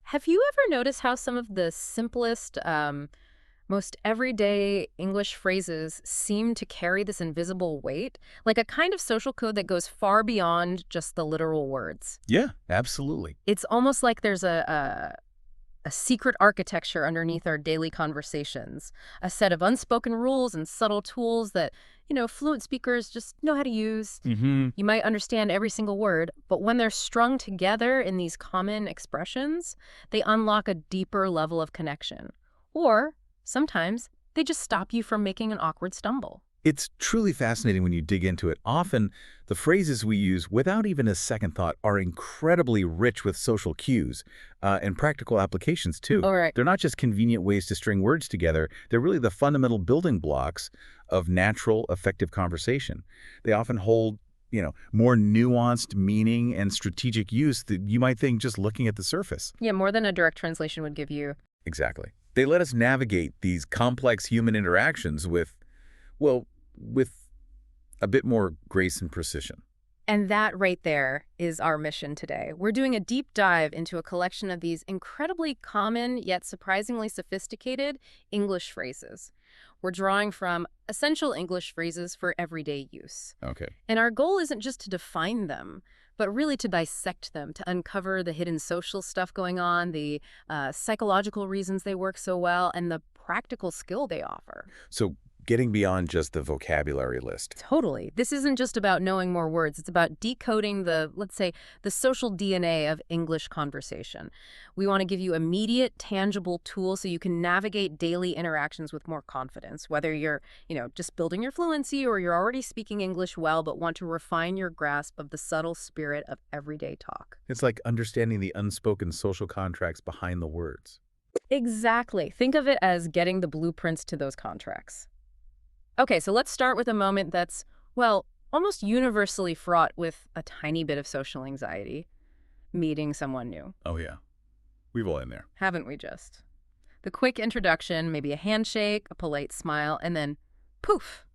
Have you ever noticed how some of the simplest, most everyday English phrases seem to carry this invisible weight? Like a kind of social code that goes far beyond just the literal words. Yeah, absolutely. It's almost like there's a secret architecture underneath our daily conversations, a set of unspoken rules and subtle tools that, fluent speakers just know how to use. Hmm. You might understand every single word, but when they're strung together in these common expressions, they unlock a deeper level of connection. Or sometimes they just stop you from making an awkward stumble. It's truly fascinating when you dig into it. Often, the phrases we use without even a second thought are incredibly rich with social cues and practical applications, too. All right. They're not just convenient ways to string words together. They're really the fundamental building blocks of natural, effective conversation. They often hold, more nuanced meaning and strategic use that you might think just looking at the surface. Yeah, more than a direct translation would give you. Exactly. They let us navigate these complex human interactions with a bit more grace and precision. And that right there is our mission today. We're doing a deep dive into a collection of these incredibly common yet surprisingly sophisticated English phrases. We're drawing from essential English phrases for everyday use. Okay. And our goal isn't just to define them, but really to dissect them, to uncover the hidden social stuff going on, the psychological reasons they work so well, and the practical skill they offer. So getting beyond just the vocabulary list. Totally. This isn't just about knowing more words. It's about decoding the, let's say, the social DNA of English conversation. We want to give you immediate, tangible tools so you can navigate daily interactions with more confidence, whether you're, just building your fluency or you're already speaking English well but want to refine your grasp of the subtle spirit of everyday talk. It's like understanding the unspoken social contracts behind the words. Exactly. Think of it as getting the blueprints to those contracts. Okay, so let's start with a moment that's, well, almost universally fraught with a tiny bit of social anxiety. Meeting someone new. Oh, yeah. We've all in there. Haven't we just? The quick introduction, maybe a handshake, a polite smile, and then poof,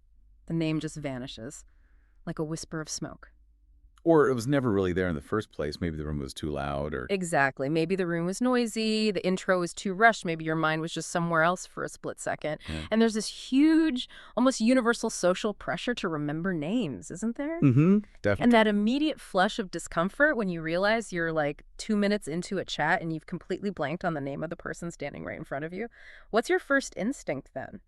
the name just vanishes, like a whisper of smoke. Or it was never really there in the first place. Maybe the room was too loud or... Exactly. Maybe the room was noisy, the intro was too rushed, maybe your mind was just somewhere else for a split second. Yeah. And there's this huge, almost universal social pressure to remember names, isn't there? Mm-hmm. Definitely. And that immediate flush of discomfort when you realize you're like 2 minutes into a chat and you've completely blanked on the name of the person standing right in front of you. What's your first instinct then?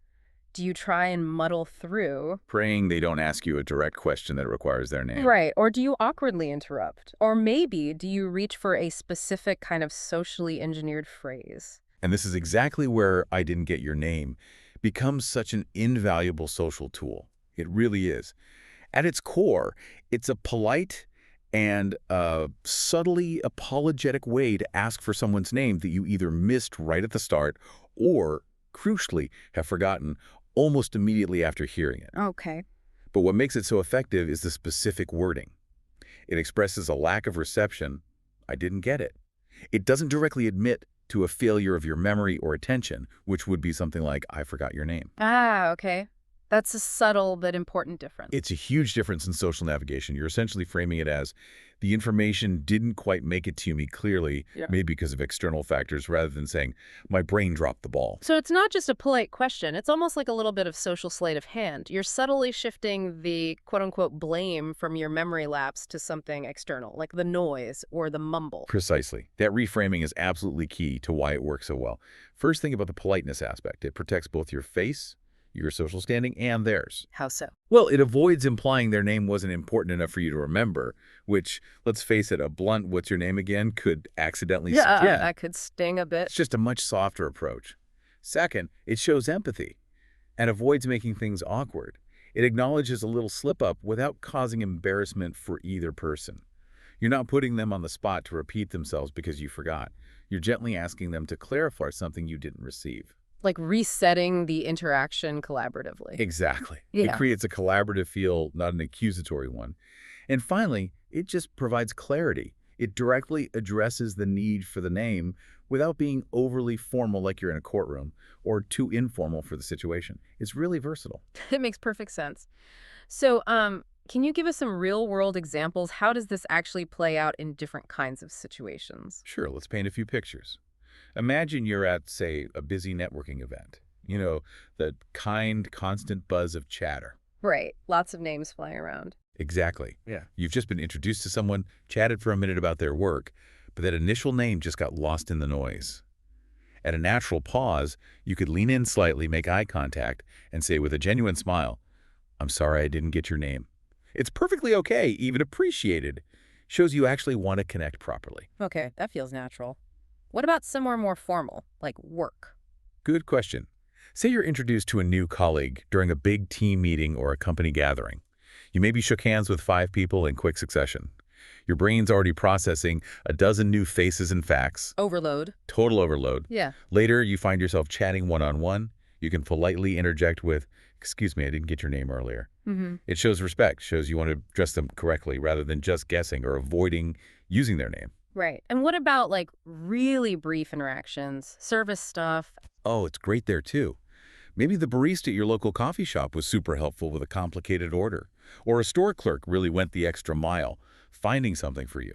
Do you try and muddle through? Praying they don't ask you a direct question that requires their name. Right. Or do you awkwardly interrupt? Or maybe do you reach for a specific kind of socially engineered phrase? And this is exactly where "I didn't get your name" becomes such an invaluable social tool. It really is. At its core, it's a polite and subtly apologetic way to ask for someone's name that you either missed right at the start or, crucially, have forgotten almost immediately after hearing it. Okay. But what makes it so effective is the specific wording. It expresses a lack of reception. I didn't get it. It doesn't directly admit to a failure of your memory or attention, which would be something like, I forgot your name. Ah, okay. That's a subtle but important difference. It's a huge difference in social navigation. You're essentially framing it as the information didn't quite make it to me clearly, Yeah. maybe because of external factors, rather than saying, my brain dropped the ball. So it's not just a polite question. It's almost like a little bit of social sleight of hand. You're subtly shifting the quote-unquote blame from your memory lapse to something external, like the noise or the mumble. Precisely. That reframing is absolutely key to why it works so well. First, think about the politeness aspect. It protects both your face, your social standing, and theirs. How so? Well, it avoids implying their name wasn't important enough for you to remember, which, let's face it, a blunt "what's your name again" could accidentally... That could sting a bit. It's just a much softer approach. Second, it shows empathy and avoids making things awkward. It acknowledges a little slip-up without causing embarrassment for either person. You're not putting them on the spot to repeat themselves because you forgot. You're gently asking them to clarify something you didn't receive. Like resetting the interaction collaboratively. Exactly. Yeah. It creates a collaborative feel, not an accusatory one. And finally, it just provides clarity. It directly addresses the need for the name without being overly formal like you're in a courtroom or too informal for the situation. It's really versatile. It makes perfect sense. So, can you give us some real-world examples? How does this actually play out in different kinds of situations? Sure, let's paint a few pictures. Imagine you're at, say, a busy networking event. You know, the kind, constant buzz of chatter. Right. Lots of names flying around. Exactly. Yeah. You've just been introduced to someone, chatted for a minute about their work, but that initial name just got lost in the noise. At a natural pause, you could lean in slightly, make eye contact, and say with a genuine smile, "I'm sorry I didn't get your name." It's perfectly okay, even appreciated. Shows you actually want to connect properly. Okay, that feels natural. What about somewhere more formal, like work? Good question. Say you're introduced to a new colleague during a big team meeting or a company gathering. You maybe shook hands with 5 people in quick succession. Your brain's already processing a dozen new faces and facts. Overload. Total overload. Yeah. Later, you find yourself chatting one-on-one. You can politely interject with, "Excuse me, I didn't get your name earlier." Mm-hmm. It shows respect, shows you want to address them correctly rather than just guessing or avoiding using their name. Right. And what about like really brief interactions, service stuff? Oh, it's great there too. Maybe the barista at your local coffee shop was super helpful with a complicated order. Or a store clerk really went the extra mile, finding something for you.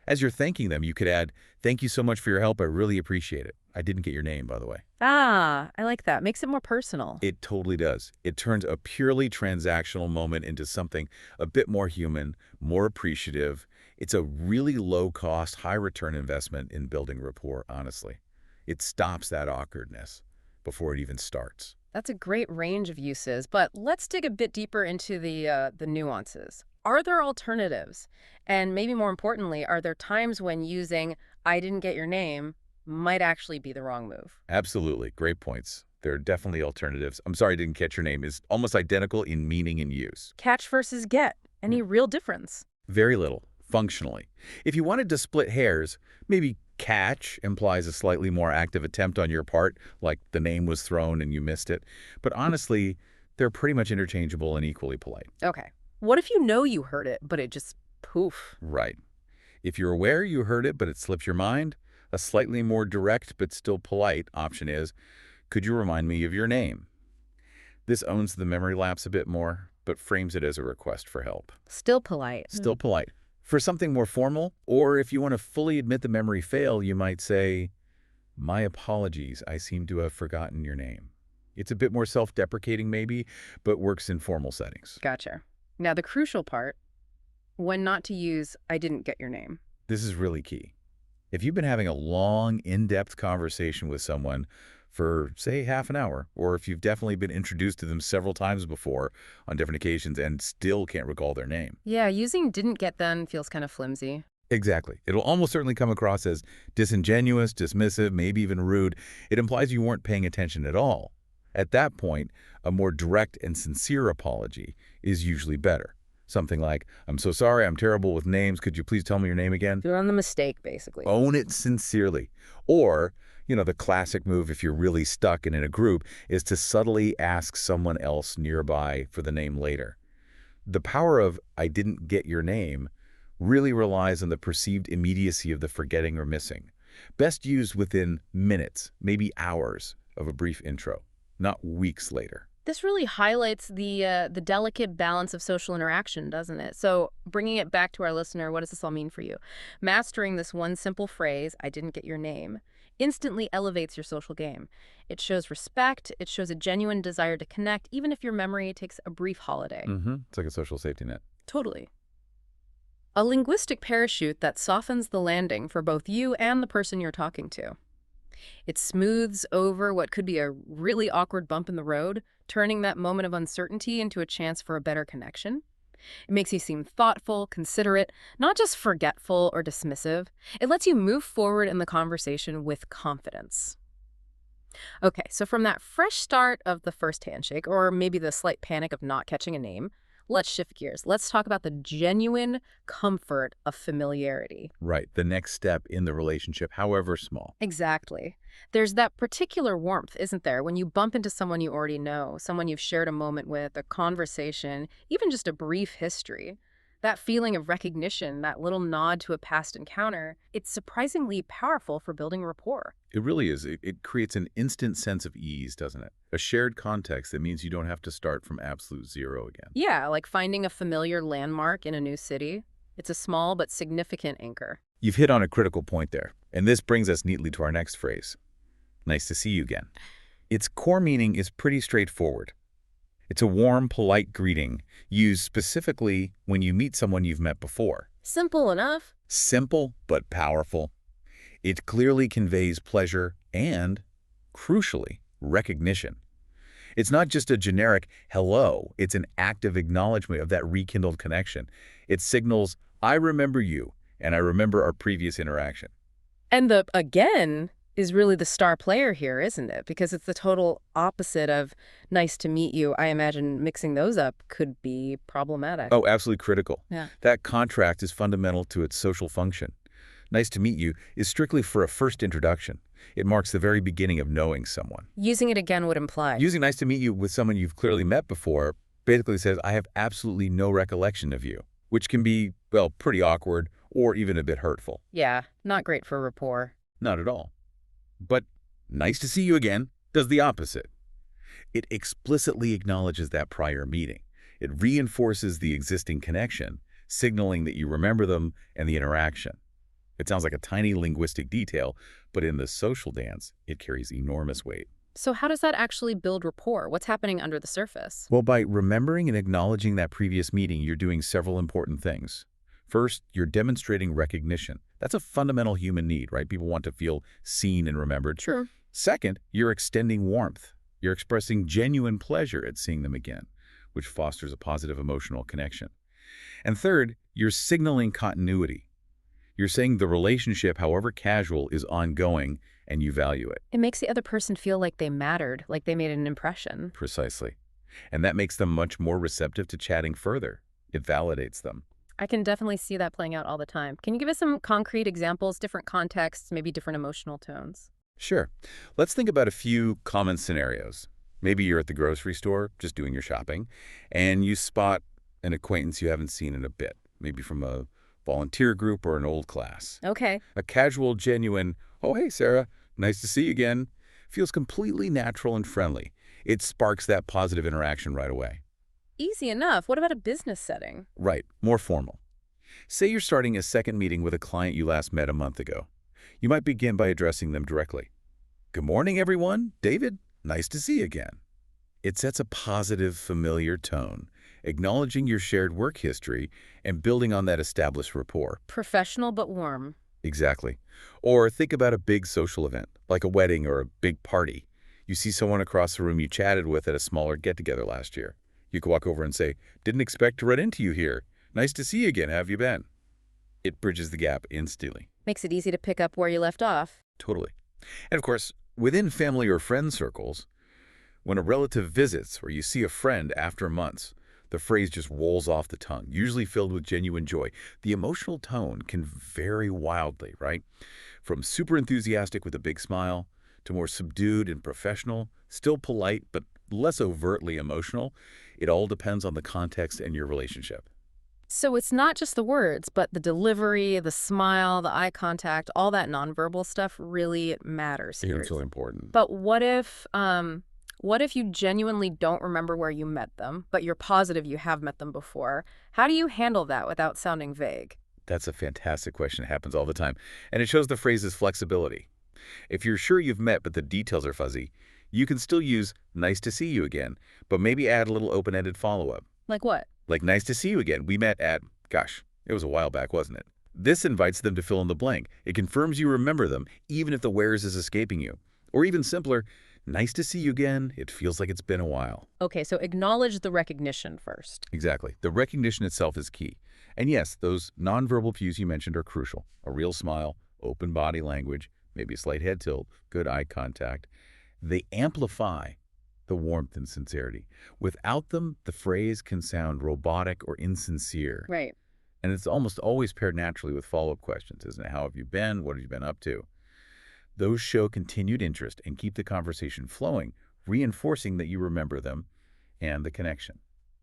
As you're thanking them, you could add, "Thank you so much for your help. I really appreciate it. I didn't get your name, by the way." Ah, I like that. Makes it more personal. It totally does. It turns a purely transactional moment into something a bit more human, more appreciative. It's a really low-cost, high-return investment in building rapport, honestly. It stops that awkwardness before it even starts. That's a great range of uses, but let's dig a bit deeper into the nuances. Are there alternatives? And maybe more importantly, are there times when using "I didn't get your name" might actually be the wrong move? Absolutely. Great points. There are definitely alternatives. "I'm sorry I didn't catch your name" is almost identical in meaning and use. Catch versus get. Any real difference? Very little, functionally. If you wanted to split hairs, maybe catch implies a slightly more active attempt on your part, like the name was thrown and you missed it. But honestly, they're pretty much interchangeable and equally polite. Okay. What if you know you heard it, but it just poof? Right. If you're aware you heard it but it slips your mind, a slightly more direct but still polite option is, "Could you remind me of your name?" This owns the memory lapse a bit more, but frames it as a request for help. Still polite. Still polite. For something more formal, or if you want to fully admit the memory fail, you might say, "My apologies, I seem to have forgotten your name." It's a bit more self-deprecating maybe, but works in formal settings. Gotcha. Now, the crucial part, when not to use "I didn't get your name." This is really key. If you've been having a long, in-depth conversation with someone for, say, half an hour, or if you've definitely been introduced to them several times before on different occasions and still can't recall their name. Yeah, using "didn't get" then feels kind of flimsy. Exactly. It'll almost certainly come across as disingenuous, dismissive, maybe even rude. It implies you weren't paying attention at all. At that point, a more direct and sincere apology is usually better. Something like, "I'm so sorry, I'm terrible with names. Could you please tell me your name again?" You're on the mistake, basically. Own it sincerely. Or, the classic move if you're really stuck and in a group is to subtly ask someone else nearby for the name later. The power of "I didn't get your name" really relies on the perceived immediacy of the forgetting or missing. Best used within minutes, maybe hours, of a brief intro, not weeks later. This really highlights the delicate balance of social interaction, doesn't it? So bringing it back to our listener, what does this all mean for you? Mastering this one simple phrase, "I didn't get your name," instantly elevates your social game. It shows respect. It shows a genuine desire to connect, even if your memory takes a brief holiday. It's like a social safety net. Totally. A linguistic parachute that softens the landing for both you and the person you're talking to. It smooths over what could be a really awkward bump in the road, turning that moment of uncertainty into a chance for a better connection. It makes you seem thoughtful, considerate, not just forgetful or dismissive. It lets you move forward in the conversation with confidence. Okay, so from that fresh start of the first handshake, or maybe the slight panic of not catching a name, let's shift gears. Let's talk about the genuine comfort of familiarity. Right. The next step in the relationship, however small. Exactly. There's that particular warmth, isn't there, when you bump into someone you already know, someone you've shared a moment with, a conversation, even just a brief history. That feeling of recognition, that little nod to a past encounter, it's surprisingly powerful for building rapport. It really is. It creates an instant sense of ease, doesn't it? A shared context that means you don't have to start from absolute zero again. Yeah, like finding a familiar landmark in a new city. It's a small but significant anchor. You've hit on a critical point there, and this brings us neatly to our next phrase. Nice to see you again. Its core meaning is pretty straightforward. It's a warm, polite greeting used specifically when you meet someone you've met before. Simple enough. Simple but powerful. It clearly conveys pleasure and, crucially, recognition. It's not just a generic hello, it's an active acknowledgement of that rekindled connection. It signals, I remember you, and I remember our previous interaction. And the again is really the star player here, isn't it? Because it's the total opposite of nice to meet you. I imagine mixing those up could be problematic. Oh, absolutely critical. Yeah. That contract is fundamental to its social function. Nice to meet you is strictly for a first introduction. It marks the very beginning of knowing someone. Using it again would imply. Using nice to meet you with someone you've clearly met before basically says, I have absolutely no recollection of you, which can be, well, pretty awkward or even a bit hurtful. Yeah, not great for rapport. Not at all. But nice to see you again does the opposite. It explicitly acknowledges that prior meeting. It reinforces the existing connection, signaling that you remember them and the interaction. It sounds like a tiny linguistic detail, but in the social dance, it carries enormous weight. So how does that actually build rapport? What's happening under the surface? Well, by remembering and acknowledging that previous meeting, you're doing several important things. First, you're demonstrating recognition. That's a fundamental human need, right? People want to feel seen and remembered. Sure. Second, you're extending warmth. You're expressing genuine pleasure at seeing them again, which fosters a positive emotional connection. And third, you're signaling continuity. You're saying the relationship, however casual, is ongoing and you value it. It makes the other person feel like they mattered, like they made an impression. Precisely. And that makes them much more receptive to chatting further. It validates them. I can definitely see that playing out all the time. Can you give us some concrete examples, different contexts, maybe different emotional tones? Sure. Let's think about a few common scenarios. Maybe you're at the grocery store, just doing your shopping, and you spot an acquaintance you haven't seen in a bit, maybe from a volunteer group or an old class. Okay. A casual, genuine, oh, hey, Sarah, nice to see you again, feels completely natural and friendly. It sparks that positive interaction right away. Easy enough. What about a business setting? Right, more formal. Say you're starting a second meeting with a client you last met a month ago. You might begin by addressing them directly. Good morning, everyone. David, nice to see you again. It sets a positive, familiar tone, acknowledging your shared work history and building on that established rapport. Professional but warm. Exactly. Or think about a big social event, like a wedding or a big party. You see someone across the room you chatted with at a smaller get-together last year. You could walk over and say, didn't expect to run into you here. Nice to see you again. How have you been? It bridges the gap instantly. Makes it easy to pick up where you left off. Totally. And of course, within family or friend circles, when a relative visits or you see a friend after months, the phrase just rolls off the tongue, usually filled with genuine joy. The emotional tone can vary wildly, right? From super enthusiastic with a big smile to more subdued and professional, still polite but less overtly emotional. It all depends on the context and your relationship. So it's not just the words, but the delivery, the smile, the eye contact, all that nonverbal stuff really matters here. It's really important. But what if you genuinely don't remember where you met them, but you're positive you have met them before? How do you handle that without sounding vague? That's a fantastic question. It happens all the time. And it shows the phrase's flexibility. If you're sure you've met but the details are fuzzy, you can still use nice to see you again, but maybe add a little open-ended follow-up. Like what? Like, nice to see you again. We met at, gosh, it was a while back, wasn't it? This invites them to fill in the blank. It confirms you remember them, even if the where's is escaping you. Or even simpler, nice to see you again. It feels like it's been a while. Okay, so acknowledge the recognition first. Exactly. The recognition itself is key. And yes, those nonverbal cues you mentioned are crucial. A real smile, open body language, maybe a slight head tilt, good eye contact. They amplify the warmth and sincerity. Without them, the phrase can sound robotic or insincere. Right. And it's almost always paired naturally with follow-up questions, isn't it? How have you been? What have you been up to? Those show continued interest and keep the conversation flowing, reinforcing that you remember them and the connection.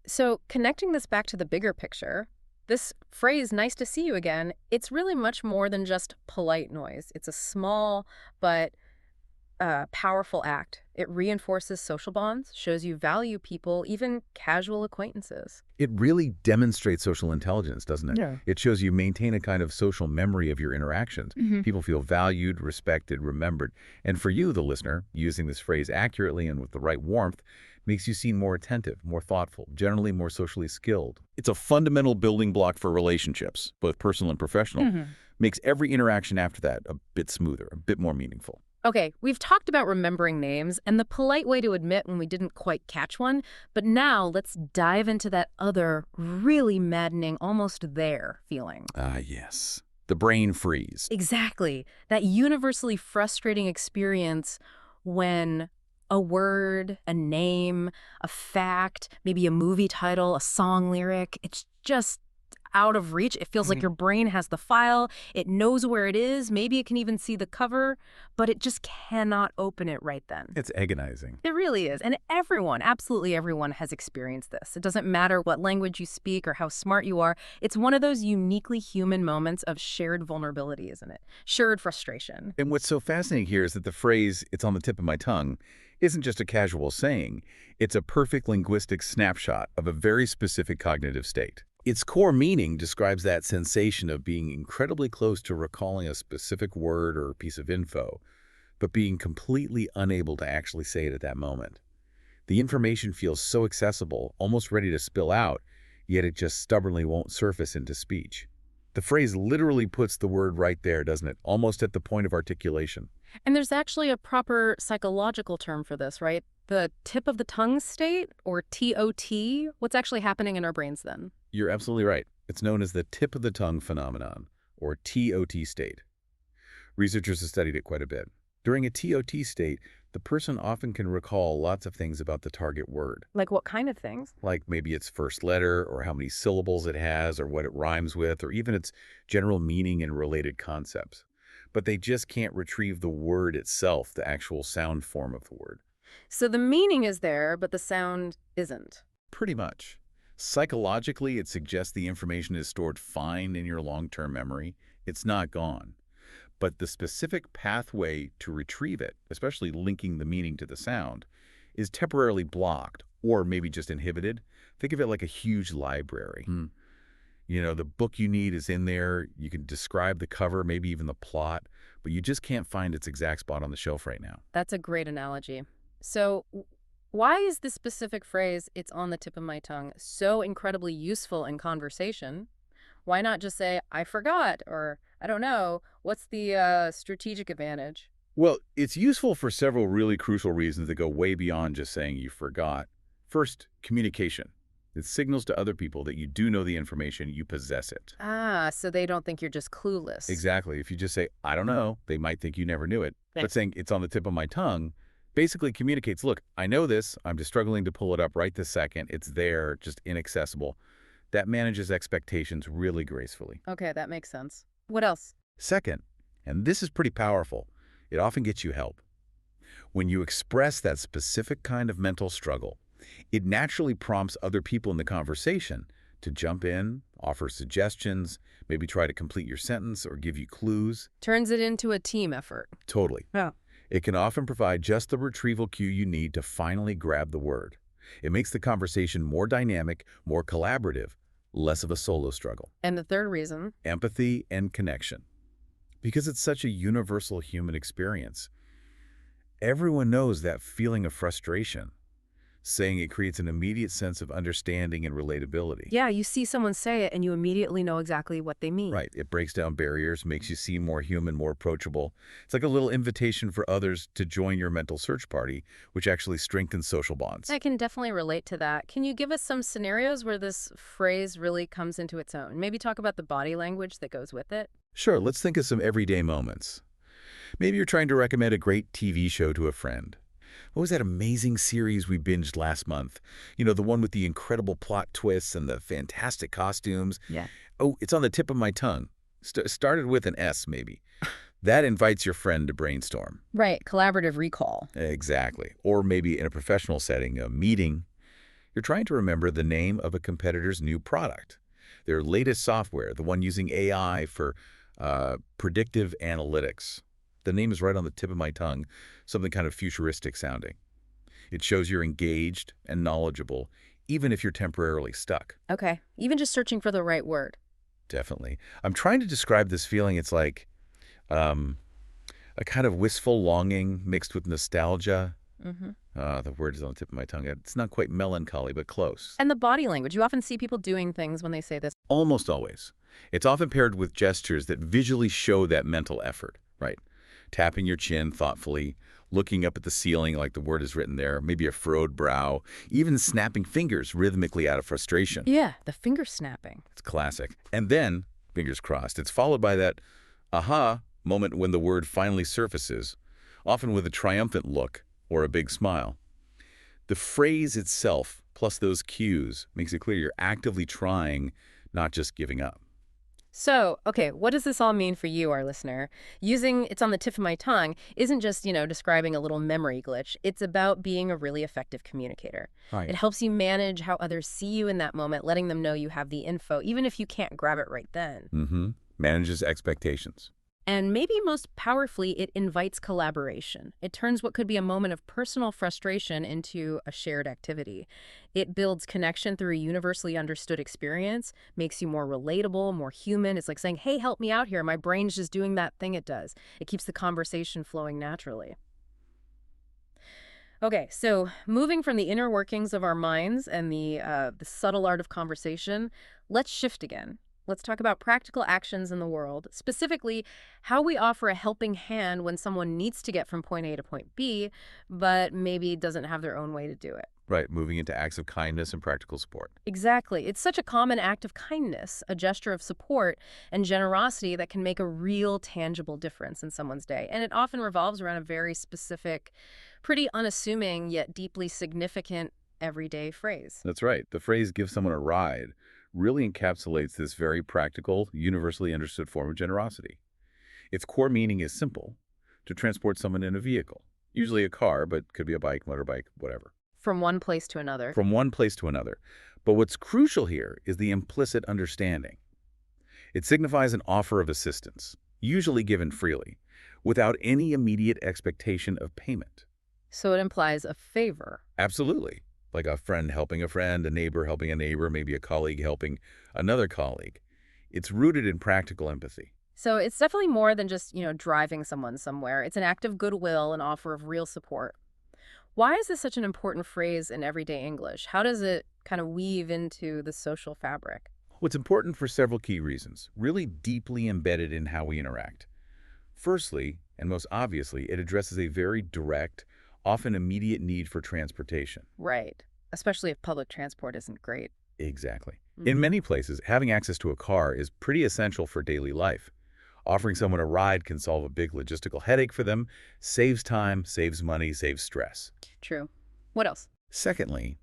So connecting this back to the bigger picture, this phrase, nice to see you again, it's really much more than just polite noise. It's a small but powerful act. It reinforces social bonds, shows you value people, even casual acquaintances. It really demonstrates social intelligence, doesn't it? Yeah. It shows you maintain a kind of social memory of your interactions. Hmm. People feel valued, respected, remembered. And for you, the listener, using this phrase accurately and with the right warmth makes you seem more attentive, more thoughtful, generally more socially skilled. It's a fundamental building block for relationships, both personal and professional. Makes every interaction after that a bit smoother, a bit more meaningful. Okay, we've talked about remembering names and the polite way to admit when we didn't quite catch one, but now let's dive into that other, really maddening, almost there feeling. Ah, yes. The brain freeze. Exactly. That universally frustrating experience when a word, a name, a fact, maybe a movie title, a song lyric, it's just out of reach. It feels like your brain has the file. It knows where it is. Maybe it can even see the cover, but it just cannot open it right then. It's agonizing. It really is. And everyone, absolutely everyone has experienced this. It doesn't matter what language you speak or how smart you are. It's one of those uniquely human moments of shared vulnerability, isn't it? Shared frustration. And what's so fascinating here is that the phrase, "it's on the tip of my tongue," isn't just a casual saying. It's a perfect linguistic snapshot of a very specific cognitive state. Its core meaning describes that sensation of being incredibly close to recalling a specific word or piece of info, but being completely unable to actually say it at that moment. The information feels so accessible, almost ready to spill out, yet it just stubbornly won't surface into speech. The phrase literally puts the word right there, doesn't it? Almost at the point of articulation. And there's actually a proper psychological term for this, right? The tip of the tongue state, or TOT. What's actually happening in our brains then? You're absolutely right. It's known as the tip of the tongue phenomenon, or TOT state. Researchers have studied it quite a bit. During a TOT state, the person often can recall lots of things about the target word, Like what kind of things? like maybe its first letter, or how many syllables it has, or what it rhymes with, or even its general meaning and related concepts. But they just can't retrieve the word itself, the actual sound form of the word. So the meaning is there, but the sound isn't. Pretty much. Psychologically, it suggests the information is stored fine in your long-term memory. It's not gone. But the specific pathway to retrieve it, especially linking the meaning to the sound, is temporarily blocked or maybe just inhibited. Think of it like a huge library. You know, the book you need is in there. You can describe the cover, maybe even the plot, but you just can't find its exact spot on the shelf right now. That's a great analogy. So why is this specific phrase, "it's on the tip of my tongue," so incredibly useful in conversation? Why not just say, "I forgot," or "I don't know"? What's the strategic advantage? Well, it's useful for several really crucial reasons that go way beyond just saying you forgot. First, communication. It signals to other people that you do know the information, you possess it. Ah, so they don't think you're just clueless. Exactly. If you just say, "I don't know," they might think you never knew it. But saying "it's on the tip of my tongue" basically communicates, look, I know this, I'm just struggling to pull it up right this second. It's there, just inaccessible. That manages expectations really gracefully. Okay, that makes sense. What else? Second, and this is pretty powerful, it often gets you help. When you express that specific kind of mental struggle, it naturally prompts other people in the conversation to jump in, offer suggestions, maybe try to complete your sentence or give you clues. Turns it into a team effort. Totally. Yeah. It can often provide just the retrieval cue you need to finally grab the word. It makes the conversation more dynamic, more collaborative, less of a solo struggle. And the third reason? Empathy and connection. Because it's such a universal human experience. Everyone knows that feeling of frustration. Saying it creates an immediate sense of understanding and relatability. Yeah, you see someone say it and you immediately know exactly what they mean. Right. It breaks down barriers, makes you seem more human, more approachable. It's like a little invitation for others to join your mental search party, which actually strengthens social bonds. I can definitely relate to that. Can you give us some scenarios where this phrase really comes into its own? Maybe talk about the body language that goes with it? Sure, let's think of some everyday moments. Maybe you're trying to recommend a great TV show to a friend. What was that amazing series we binged last month? You know, the one with the incredible plot twists and the fantastic costumes. Yeah. Oh, it's on the tip of my tongue. Started with an S, maybe. That invites your friend to brainstorm. Right, collaborative recall. Exactly. Or maybe in a professional setting, a meeting, you're trying to remember the name of a competitor's new product, their latest software, the one using AI for predictive analytics. The name is right on the tip of my tongue, something kind of futuristic sounding. It shows you're engaged and knowledgeable, even if you're temporarily stuck. Okay, even just searching for the right word. Definitely. I'm trying to describe this feeling. It's like um, a kind of wistful longing mixed with nostalgia. Hmm. The word is on the tip of my tongue. It's not quite melancholy, but close. And the body language. You often see people doing things when they say this. Almost always. It's often paired with gestures that visually show that mental effort, right? Tapping your chin thoughtfully, looking up at the ceiling like the word is written there, maybe a furrowed brow, even snapping fingers rhythmically out of frustration. Yeah, the finger snapping. It's classic. And then, fingers crossed, it's followed by that aha moment when the word finally surfaces, often with a triumphant look or a big smile. The phrase itself, plus those cues, makes it clear you're actively trying, not just giving up. So, okay, what does this all mean for you, our listener? Using "it's on the tip of my tongue" isn't just, describing a little memory glitch. It's about being a really effective communicator. It Right. helps you manage how others see you in that moment, letting them know you have the info, even if you can't grab it right then. Mm-hmm. Manages expectations. And maybe most powerfully, it invites collaboration. It turns what could be a moment of personal frustration into a shared activity. It builds connection through a universally understood experience, makes you more relatable, more human. It's like saying, hey, help me out here. My brain's just doing that thing it does. It keeps the conversation flowing naturally. Okay, so moving from the inner workings of our minds and the subtle art of conversation, let's shift again. Let's talk about practical actions in the world, specifically how we offer a helping hand when someone needs to get from point A to point B, but maybe doesn't have their own way to do it. Right. Moving into acts of kindness and practical support. Exactly. It's such a common act of kindness, a gesture of support and generosity that can make a real tangible difference in someone's day. And it often revolves around a very specific, pretty unassuming yet deeply significant everyday phrase. That's right. The phrase give someone a ride really encapsulates this very practical, universally understood form of generosity. Its core meaning is simple: to transport someone in a vehicle, usually a car, but could be a bike, motorbike, whatever, From one place to another. from one place to another. But what's crucial here is the implicit understanding. It signifies an offer of assistance, usually given freely, without any immediate expectation of payment. So it implies a favor. Absolutely. Like a friend helping a friend, a neighbor helping a neighbor, maybe a colleague helping another colleague. It's rooted in practical empathy. So it's definitely more than just, driving someone somewhere. It's an act of goodwill, an offer of real support. Why is this such an important phrase in everyday English? How does it kind of weave into the social fabric? What's important for several key reasons, really deeply embedded in how we interact. Firstly, and most obviously, it addresses a very direct, often immediate need for transportation. Right. Especially if public transport isn't great. Exactly. In Mhm. many places, having access to a car is pretty essential for daily life. Offering someone a ride can solve a big logistical headache for them, saves time, saves money, saves stress. True. What else? Secondly,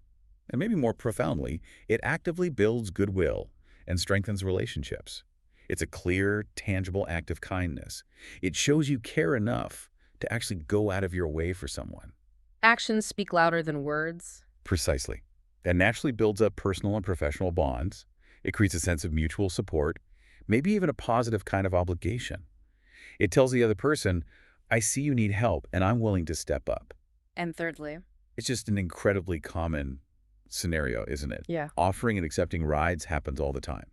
and maybe more profoundly, it actively builds goodwill and strengthens relationships. It's a clear, tangible act of kindness. It shows you care enough to actually go out of your way for someone. Actions speak louder than words. Precisely. That naturally builds up personal and professional bonds. It creates a sense of mutual support, maybe even a positive kind of obligation. It tells the other person, I see you need help and I'm willing to step up. And thirdly, It's just an incredibly common scenario, isn't it? yeah, Offering and accepting rides happens all the time.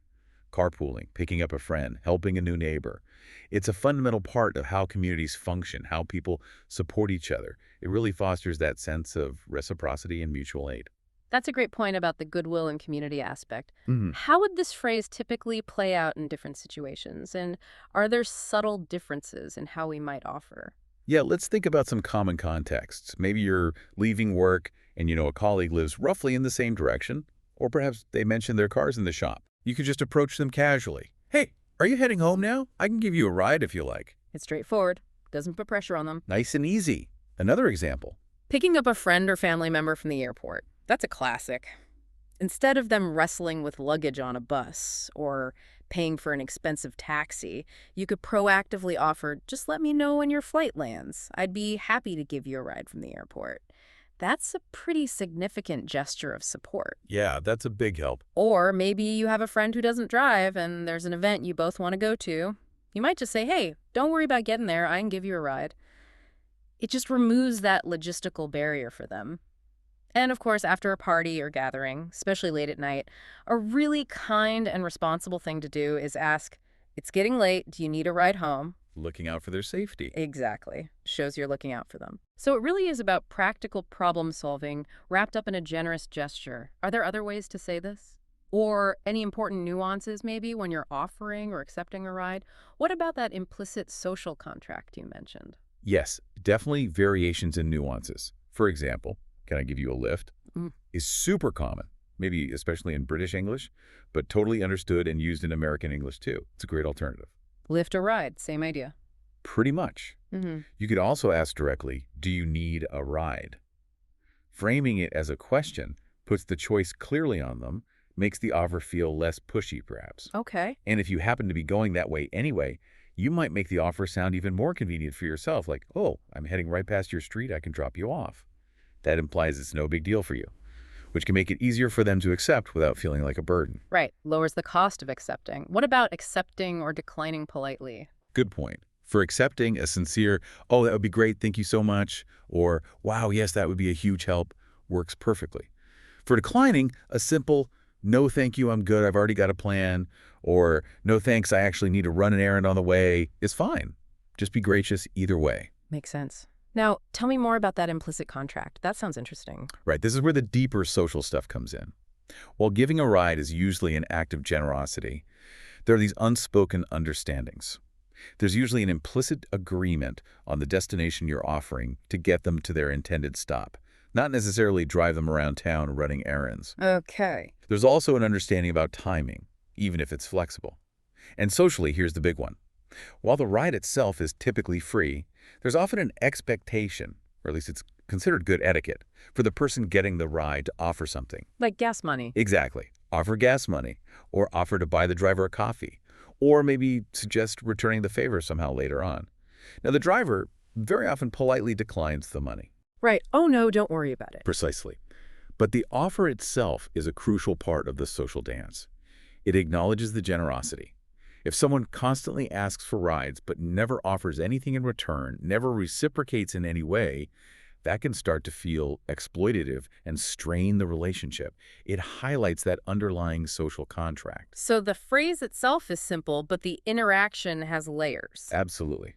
Carpooling, picking up a friend, helping a new neighbor. It's a fundamental part of how communities function, how people support each other. It really fosters that sense of reciprocity and mutual aid. that's a great point about the goodwill and community aspect. Mhm. How would this phrase typically play out in different situations? And are there subtle differences in how we might offer? Yeah, let's think about some common contexts. Maybe you're leaving work and a colleague lives roughly in the same direction, or perhaps they mention their car's in the shop. You could just approach them casually. Hey, are you heading home now? I can give you a ride if you like. It's straightforward, doesn't put pressure on them. Nice and easy. Another example. Picking up a friend or family member from the airport. That's a classic. Instead of them wrestling with luggage on a bus or paying for an expensive taxi, you could proactively offer, just let me know when your flight lands. I'd be happy to give you a ride from the airport. That's a pretty significant gesture of support. Yeah, that's a big help. Or maybe you have a friend who doesn't drive and there's an event you both want to go to. You might just say, hey, don't worry about getting there. I can give you a ride. It just removes that logistical barrier for them. And of course, after a party or gathering, especially late at night, a really kind and responsible thing to do is ask, it's getting late. Do you need a ride home? Looking out for their safety. Exactly. Shows you're looking out for them. So it really is about practical problem solving wrapped up in a generous gesture. Are there other ways to say this? Or any important nuances maybe when you're offering or accepting a ride? What about that implicit social contract you mentioned? Yes, definitely variations and nuances. For example, can I give you a lift? Mm. Is super common, maybe especially in British English, but totally understood and used in American English too. It's a great alternative. Lift or ride, same idea. Pretty much. Mm-hmm. You could also ask directly, do you need a ride? Framing it as a question puts the choice clearly on them, makes the offer feel less pushy perhaps. Okay. And if you happen to be going that way anyway, you might make the offer sound even more convenient for yourself, like, oh, I'm heading right past your street, I can drop you off. That implies it's no big deal for you, which can make it easier for them to accept without feeling like a burden. Right. Lowers the cost of accepting. What about accepting or declining politely? Good point. For accepting, a sincere, oh, that would be great, thank you so much, or wow, yes, that would be a huge help, works perfectly. For declining, a simple, no thank you, I'm good, I've already got a plan, or no thanks, I actually need to run an errand on the way, is fine. Just be gracious either way. Makes sense. Now, tell me more about that implicit contract. That sounds interesting. Right, this is where the deeper social stuff comes in. While giving a ride is usually an act of generosity, there are these unspoken understandings. There's usually an implicit agreement on the destination you're offering to get them to their intended stop, not necessarily drive them around town running errands. Okay. There's also an understanding about timing, even if it's flexible. And socially, here's the big one. While the ride itself is typically free, there's often an expectation, or at least it's considered good etiquette, for the person getting the ride to offer something. Like gas money. Exactly. Offer gas money, or offer to buy the driver a coffee, or maybe suggest returning the favor somehow later on. Now, the driver very often politely declines the money. Right. Oh, no, don't worry about it. Precisely. But the offer itself is a crucial part of the social dance. It acknowledges the generosity. If someone constantly asks for rides but never offers anything in return, never reciprocates in any way, that can start to feel exploitative and strain the relationship. It highlights that underlying social contract. So the phrase itself is simple, but the interaction has layers. Absolutely.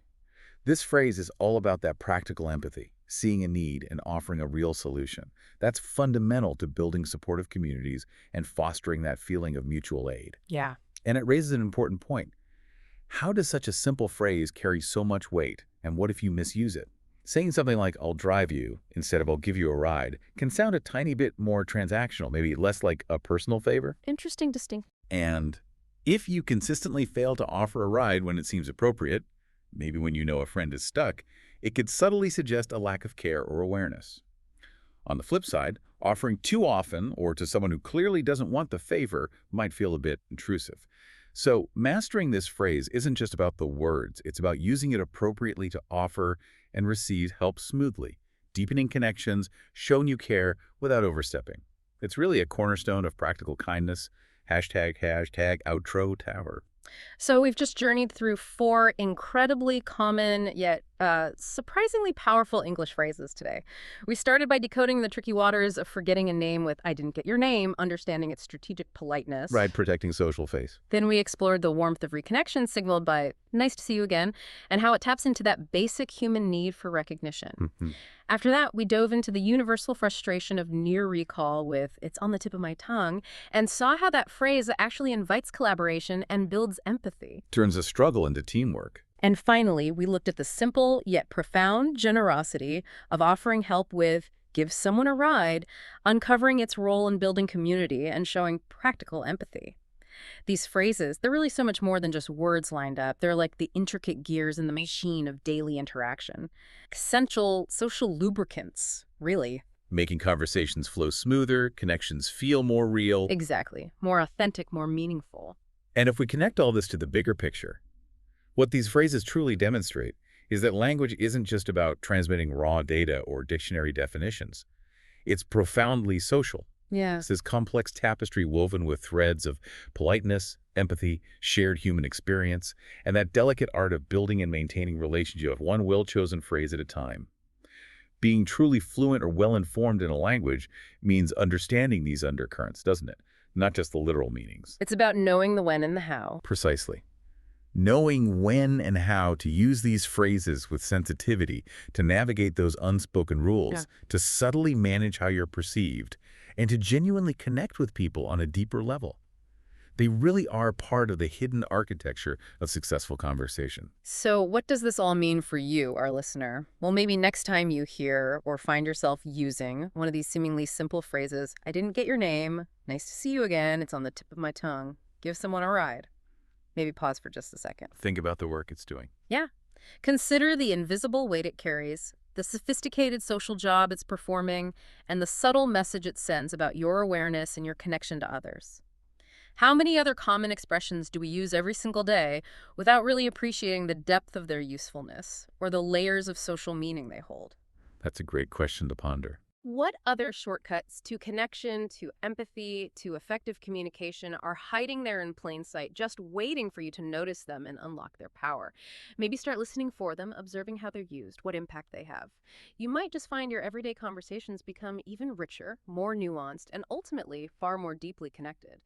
This phrase is all about that practical empathy, seeing a need and offering a real solution. That's fundamental to building supportive communities and fostering that feeling of mutual aid. Yeah. And it raises an important point. How does such a simple phrase carry so much weight, and what if you misuse it? Saying something like, I'll drive you, instead of I'll give you a ride, can sound a tiny bit more transactional, maybe less like a personal favor. Interesting distinction. And if you consistently fail to offer a ride when it seems appropriate, maybe when you know a friend is stuck, it could subtly suggest a lack of care or awareness. On the flip side, offering too often or to someone who clearly doesn't want the favor might feel a bit intrusive. So mastering this phrase isn't just about the words, it's about using it appropriately to offer and receive help smoothly, deepening connections, showing you care without overstepping. It's really a cornerstone of practical kindness. Hashtag outro tower. So we've just journeyed through 4 incredibly common yet surprisingly powerful English phrases today. We started by decoding the tricky waters of forgetting a name with I didn't get your name, understanding its strategic politeness. Right, protecting social face. Then we explored the warmth of reconnection signaled by nice to see you again, and how it taps into that basic human need for recognition. After that, we dove into the universal frustration of near recall with it's on the tip of my tongue, and saw how that phrase actually invites collaboration and builds empathy. Turns a struggle into teamwork. And finally, we looked at the simple yet profound generosity of offering help with give someone a ride, uncovering its role in building community and showing practical empathy. These phrases, they're really so much more than just words lined up. They're like the intricate gears in the machine of daily interaction. Essential social lubricants, really. Making conversations flow smoother, connections feel more real. Exactly. More authentic, more meaningful. And if we connect all this to the bigger picture, what these phrases truly demonstrate is that language isn't just about transmitting raw data or dictionary definitions. It's profoundly social. Yeah. It's this complex tapestry woven with threads of politeness, empathy, shared human experience, and that delicate art of building and maintaining relationship one well-chosen phrase at a time. Being truly fluent or well-informed in a language means understanding these undercurrents, doesn't it? Not just the literal meanings. It's about knowing the when and the how. Precisely. Knowing when and how to use these phrases with sensitivity, to navigate those unspoken Yeah. rules, to subtly manage how you're perceived, and to genuinely connect with people on a deeper level. They really are part of the hidden architecture of successful conversation. So, what does this all mean for you, our listener? Well, maybe next time you hear or find yourself using one of these seemingly simple phrases, I didn't get your name, nice to see you again, it's on the tip of my tongue, give someone a ride. Maybe pause for just a second. Think about the work it's doing. Yeah. Consider the invisible weight it carries, the sophisticated social job it's performing, and the subtle message it sends about your awareness and your connection to others. How many other common expressions do we use every single day without really appreciating the depth of their usefulness or the layers of social meaning they hold? That's a great question to ponder. What other shortcuts to connection, to empathy, to effective communication are hiding there in plain sight, just waiting for you to notice them and unlock their power? Maybe start listening for them, observing how they're used, what impact they have. You might just find your everyday conversations become even richer, more nuanced, and ultimately far more deeply connected.